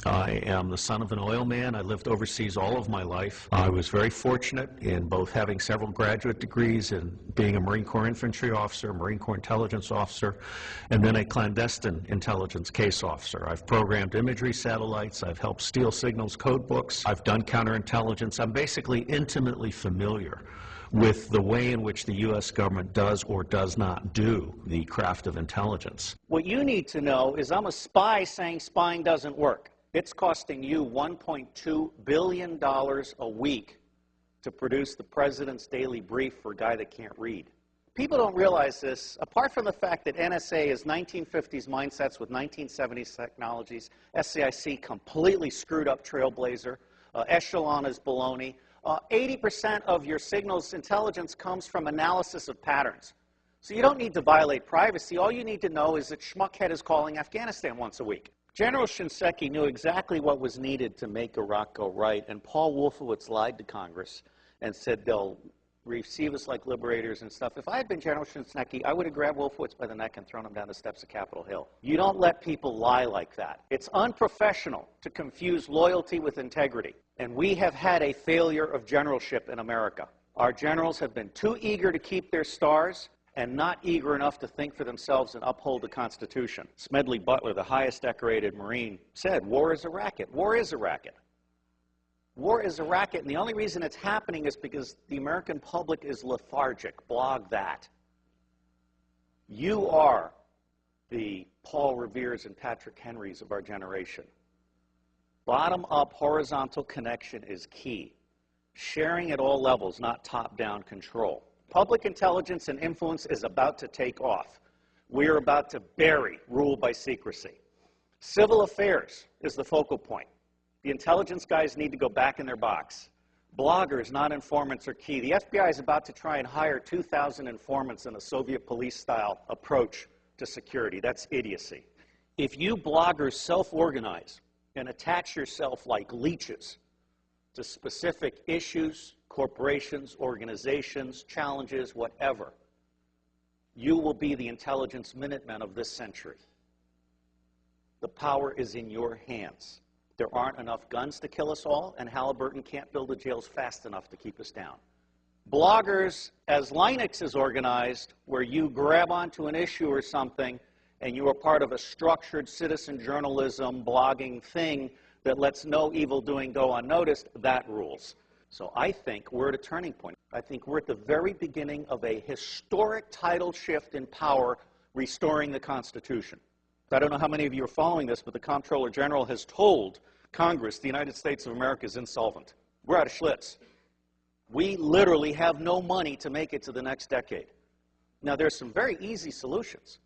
I am the son of an oil man. I lived overseas all of my life. I was very fortunate in both having several graduate degrees and being a Marine Corps infantry officer, Marine Corps intelligence officer, and then a clandestine intelligence case officer. I've programmed imagery satellites. I've helped steal signals code books. I've done counterintelligence. I'm basically intimately familiar with the way in which the U.S. government does or does not do the craft of intelligence. What you need to know is I'm a spy saying spying doesn't work. It's costing you $1.2 billion a week to produce the president's daily brief for a guy that can't read. People don't realize this. Apart from the fact that NSA is 1950s mindsets with 1970s technologies, SCIC completely screwed up Trailblazer, Echelon is baloney. 80% of your signals intelligence comes from analysis of patterns. So you don't need to violate privacy. All you need to know is that Schmuckhead is calling Afghanistan once a week. General Shinseki knew exactly what was needed to make Iraq go right, and Paul Wolfowitz lied to Congress and said they'll receive us like liberators and stuff. If I had been General Shinseki, I would have grabbed Wolfowitz by the neck and thrown him down the steps of Capitol Hill. You don't let people lie like that. It's unprofessional to confuse loyalty with integrity, and we have had a failure of generalship in America. Our generals have been too eager to keep their stars and not eager enough to think for themselves and uphold the Constitution. Smedley Butler, the highest decorated Marine, said, war is a racket. War is a racket. War is a racket, and the only reason it's happening is because the American public is lethargic. Blog that. You are the Paul Reveres and Patrick Henrys of our generation. Bottom-up horizontal connection is key. Sharing at all levels, not top-down control. Public intelligence and influence is about to take off. We are about to bury rule by secrecy. Civil affairs is the focal point. The intelligence guys need to go back in their box. Bloggers, not informants, are key. The FBI is about to try and hire 2,000 informants in a Soviet police-style approach to security. That's idiocy. If you bloggers self-organize and attach yourself like leeches to specific issues, corporations, organizations, challenges, whatever, you will be the intelligence Minutemen of this century. The power is in your hands. There aren't enough guns to kill us all, and Halliburton can't build the jails fast enough to keep us down. Bloggers, as Linux is organized, where you grab onto an issue or something and you are part of a structured citizen journalism blogging thing that lets no evil doing go unnoticed, that rules. So I think we're at a turning point. I think we're at the very beginning of a historic tidal shift in power, restoring the Constitution. I don't know how many of you are following this, but the Comptroller General has told Congress the United States of America is insolvent. We're out of Schlitz. We literally have no money to make it to the next decade. Now, there's some very easy solutions.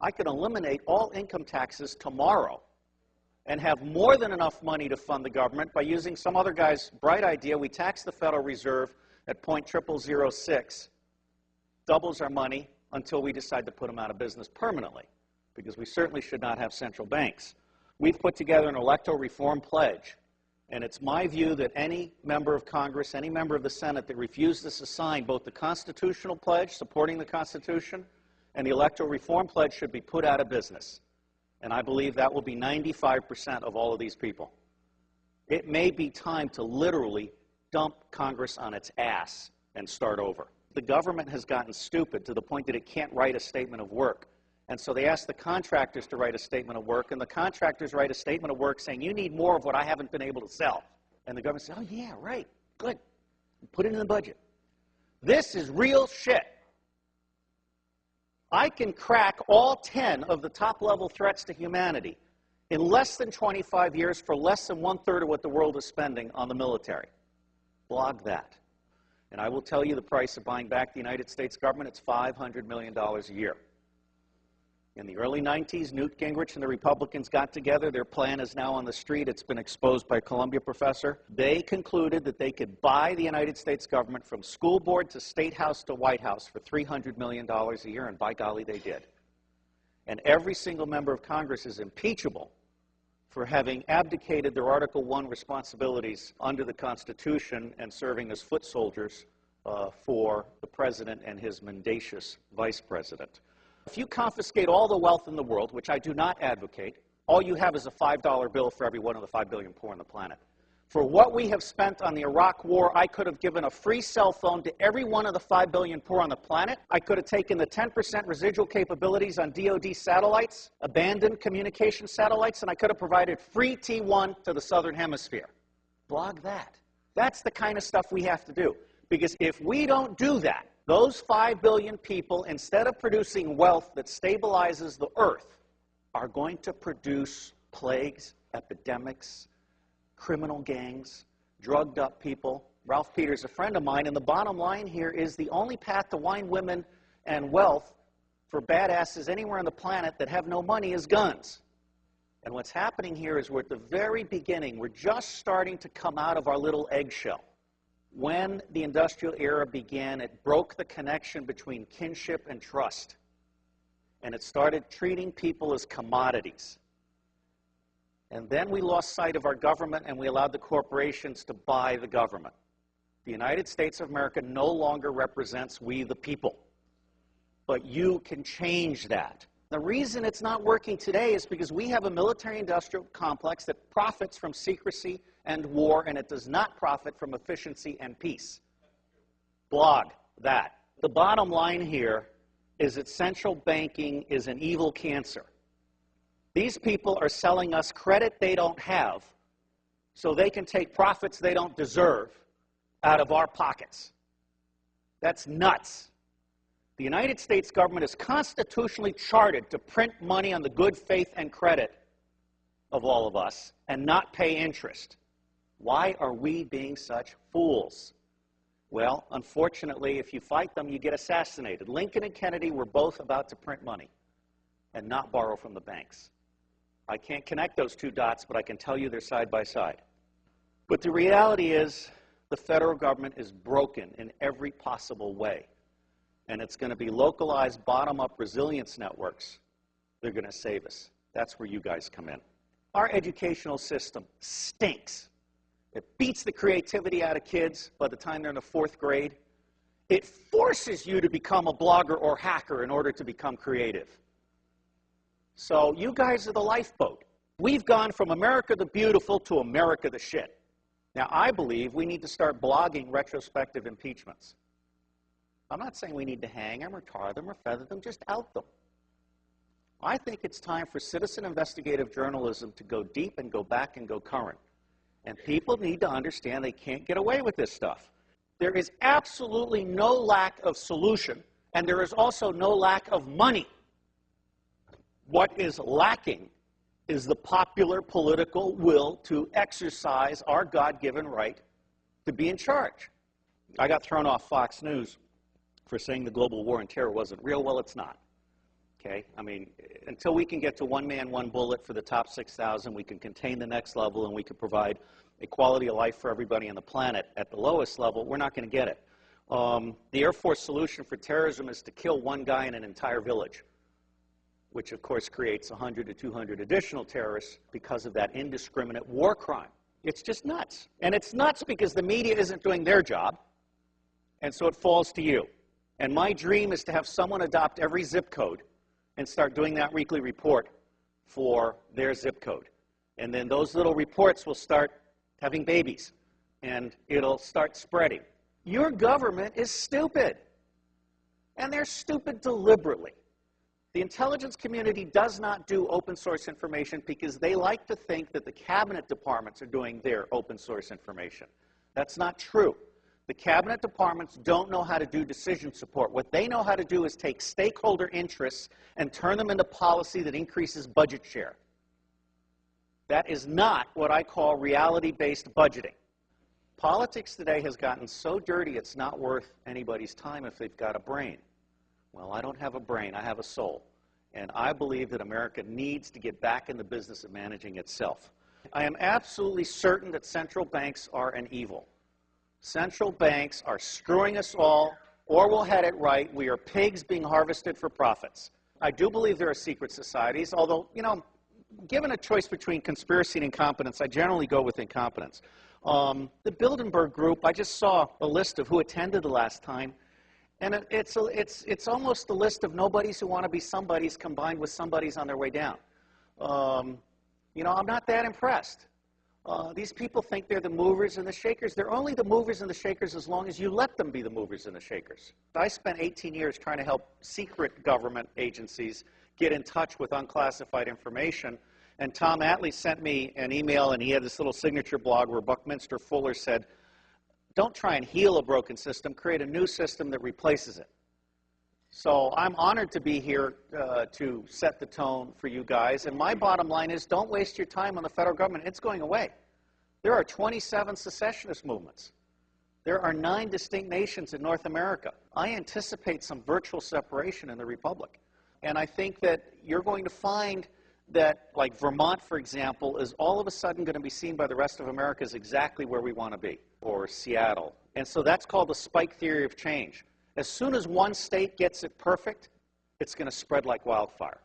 I could eliminate all income taxes tomorrow and have more than enough money to fund the government by using some other guy's bright idea. We tax the Federal Reserve at 0.0006, doubles our money until we decide to put them out of business permanently, because we certainly should not have central banks. We've put together an electoral reform pledge, and it's my view that any member of Congress, any member of the Senate that refuses to sign both the constitutional pledge supporting the Constitution and the electoral reform pledge should be put out of business. And I believe that will be 95% of all of these people. It may be time to literally dump Congress on its ass and start over. The government has gotten stupid to the point that it can't write a statement of work. And so they ask the contractors to write a statement of work, and the contractors write a statement of work saying, you need more of what I haven't been able to sell. And the government says, oh yeah, right, good. Put it in the budget. This is real shit. I can crack all 10 of the top-level threats to humanity in less than 25 years for less than 1/3 of what the world is spending on the military. Blog that. And I will tell you the price of buying back the United States government. It's $500 million a year. In the early 90s, Newt Gingrich and the Republicans got together. Their plan is now on the street. It's been exposed by a Columbia professor. They concluded that they could buy the United States government from school board to State House to White House for $300 million a year, and by golly, they did. And every single member of Congress is impeachable for having abdicated their Article I responsibilities under the Constitution and serving as foot soldiers for the president and his mendacious vice president. If you confiscate all the wealth in the world, which I do not advocate, all you have is a $5 bill for every one of the 5 billion poor on the planet. For what we have spent on the Iraq War, I could have given a free cell phone to every one of the 5 billion poor on the planet. I could have taken the 10% residual capabilities on DoD satellites, abandoned communication satellites, and I could have provided free T1 to the Southern Hemisphere. Blog that. That's the kind of stuff we have to do. Because if we don't do that, those 5 billion people, instead of producing wealth that stabilizes the earth, are going to produce plagues, epidemics, criminal gangs, drugged up people. Ralph Peters, a friend of mine, and the bottom line here is the only path to wine, women, and wealth for badasses anywhere on the planet that have no money is guns. And what's happening here is we're at the very beginning. We're just starting to come out of our little eggshell. When the industrial era began, it broke the connection between kinship and trust. And it started treating people as commodities. And then we lost sight of our government and we allowed the corporations to buy the government. The United States of America no longer represents we the people. But you can change that. The reason it's not working today is because we have a military-industrial complex that profits from secrecy and war, and it does not profit from efficiency and peace. Blog that. The bottom line here is that central banking is an evil cancer. These people are selling us credit they don't have so they can take profits they don't deserve out of our pockets. That's nuts. The United States government is constitutionally chartered to print money on the good faith and credit of all of us and not pay interest. Why are we being such fools? Well, unfortunately, if you fight them, you get assassinated. Lincoln and Kennedy were both about to print money and not borrow from the banks. I can't connect those two dots, but I can tell you they're side by side. But the reality is the federal government is broken in every possible way. And it's going to be localized, bottom-up resilience networks. They're going to save us. That's where you guys come in. Our educational system stinks. It beats the creativity out of kids by the time they're in the 4th grade. It forces you to become a blogger or hacker in order to become creative. So you guys are the lifeboat. We've gone from America the Beautiful to America the Shit. Now, I believe we need to start blogging retrospective impeachments. I'm not saying we need to hang them or tar them or feather them, just out them. I think it's time for citizen investigative journalism to go deep and go back and go current. And people need to understand they can't get away with this stuff. There is absolutely no lack of solution, and there is also no lack of money. What is lacking is the popular political will to exercise our God-given right to be in charge. I got thrown off Fox News for saying the global war on terror wasn't real. Well, it's not. Okay? I mean, until we can get to one man, one bullet for the top 6,000, we can contain the next level, and we can provide a quality of life for everybody on the planet at the lowest level, we're not going to get it. The Air Force solution for terrorism is to kill one guy in an entire village, which of course creates 100 to 200 additional terrorists because of that indiscriminate war crime. It's just nuts. And it's nuts because the media isn't doing their job, and so it falls to you. And my dream is to have someone adopt every zip code and start doing that weekly report for their zip code. And then those little reports will start having babies, and it'll start spreading. Your government is stupid, and they're stupid deliberately. The intelligence community does not do open source information because they like to think that the cabinet departments are doing their open source information. That's not true. The cabinet departments don't know how to do decision support. What they know how to do is take stakeholder interests and turn them into policy that increases budget share. That is not what I call reality-based budgeting. Politics today has gotten so dirty it's not worth anybody's time if they've got a brain. Well, I don't have a brain, I have a soul. And I believe that America needs to get back in the business of managing itself. I am absolutely certain that central banks are an evil. Central banks are screwing us all, or we'll head it right. We are pigs being harvested for profits. I do believe there are secret societies, although, you know, given a choice between conspiracy and incompetence, I generally go with incompetence. The Bilderberg Group, I just saw a list of who attended the last time, and it's almost a list of nobodies who want to be somebodies combined with somebodies on their way down. You know, I'm not that impressed. These people think they're the movers and the shakers. They're only the movers and the shakers as long as you let them be the movers and the shakers. I spent 18 years trying to help secret government agencies get in touch with unclassified information. And Tom Attlee sent me an email, and he had this little signature blog where Buckminster Fuller said, don't try and heal a broken system, create a new system that replaces it. So I'm honored to be here to set the tone for you guys. And my bottom line is, don't waste your time on the federal government. It's going away. There are 27 secessionist movements. There are 9 distinct nations in North America. I anticipate some virtual separation in the Republic. And I think that you're going to find that, like Vermont, for example, is all of a sudden going to be seen by the rest of America as exactly where we want to be, or Seattle. And so that's called the spike theory of change. As soon as one state gets it perfect, it's going to spread like wildfire.